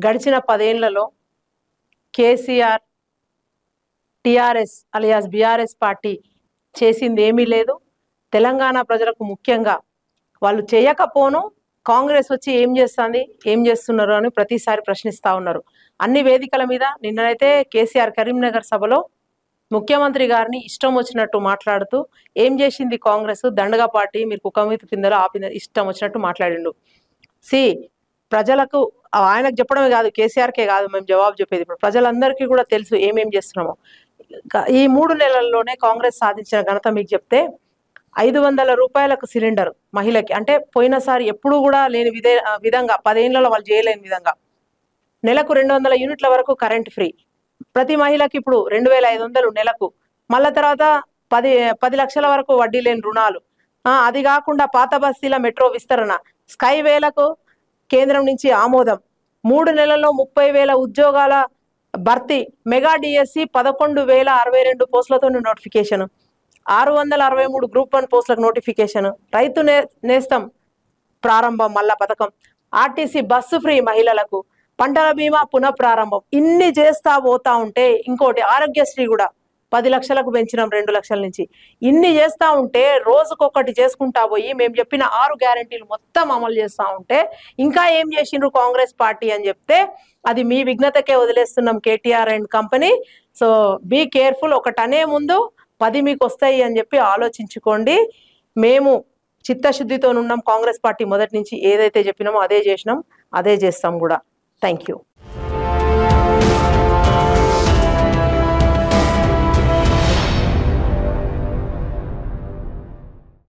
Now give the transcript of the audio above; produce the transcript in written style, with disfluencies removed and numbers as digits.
గడిచిన 10 ఏళ్లలో KCR TRS alias BRS party చేసింది ఏమీ లేదు. తెలంగాణ ప్రజలకు ముఖ్యంగా వాళ్ళు చేయకపోను కాంగ్రెస్ వచ్చి ఏం చేస్తుంది, ఏం చేస్తున్నారు అని ప్రతిసారి ప్రశ్నిస్తూ ఉన్నారు. అన్ని వేదికల మీద నిన్నైతే కేసీఆర్ కరీంనగర్ సభలో ముఖ్యమంత్రి గారిని ఇష్టం వచ్చినట్టు మాట్లాడుతూ ఏం చేసింది కాంగ్రెస్, దండగా పార్టీ, మీరు కుక్కమీద పిందరో ఆపింద ఇష్టం వచ్చినట్టు మాట్లాడిండు. ప్రజలకు ఆయనకు చెప్పడమే కాదు, కేసీఆర్కే కాదు మేము జవాబు చెప్పేది. ఇప్పుడు ప్రజలందరికీ కూడా తెలుసు ఏమేం చేస్తున్నామో. ఈ 3 నెలల్లోనే కాంగ్రెస్ సాధించిన ఘనత మీకు చెప్తే 500 రూపాయలకు సిలిండర్ మహిళకి, అంటే పోయినసారి ఎప్పుడు కూడా లేని విధంగా 10 ఏళ్లలో వాళ్ళు చేయలేని విధంగా నెలకు 200 యూనిట్ల వరకు కరెంట్ ఫ్రీ ప్రతి మహిళకి, ఇప్పుడు 2500 నెలకు. మళ్ళా తర్వాత 10 లక్షల వరకు వడ్డీ లేని రుణాలు. అది కాకుండా పాత బస్తీల మెట్రో విస్తరణ, స్కైవేలకు కేంద్రం నుంచి ఆమోదం, 3 నెలల్లో 30,000 ఉద్యోగాల భర్తీ, మెగా డిఎస్సి 11,062 పోస్టులతో నోటిఫికేషన్, 663 గ్రూప్ 1 పోస్టులకు నోటిఫికేషన్, రైతు నేస్తం ప్రారంభం మళ్ళా పథకం, ఆర్టీసీ బస్సు ఫ్రీ మహిళలకు, పంటల బీమా పునఃప్రారంభం. ఇన్ని చేస్తా పోతా ఉంటే ఇంకోటి ఆరోగ్యశ్రీ కూడా 10 లక్షలకు పెంచినాం 2 లక్షల నుంచి. ఇన్ని చేస్తా ఉంటే రోజుకొకటి చేసుకుంటా పోయి మేము చెప్పిన 6 గ్యారెంటీలు మొత్తం అమలు చేస్తా ఉంటే ఇంకా ఏం చేసిండ్రు కాంగ్రెస్ పార్టీ అని చెప్తే అది మీ విఘ్నతకే వదిలేస్తున్నాం KTR and company. So be careful. ఒకటి అనే ముందు 10 మీకు వస్తాయి అని చెప్పి ఆలోచించుకోండి. మేము చిత్తశుద్ధితో ఉన్నాం. కాంగ్రెస్ పార్టీ మొదటి నుంచి ఏదైతే చెప్పినామో అదే చేసినాం, అదే చేస్తాం కూడా. Thank you.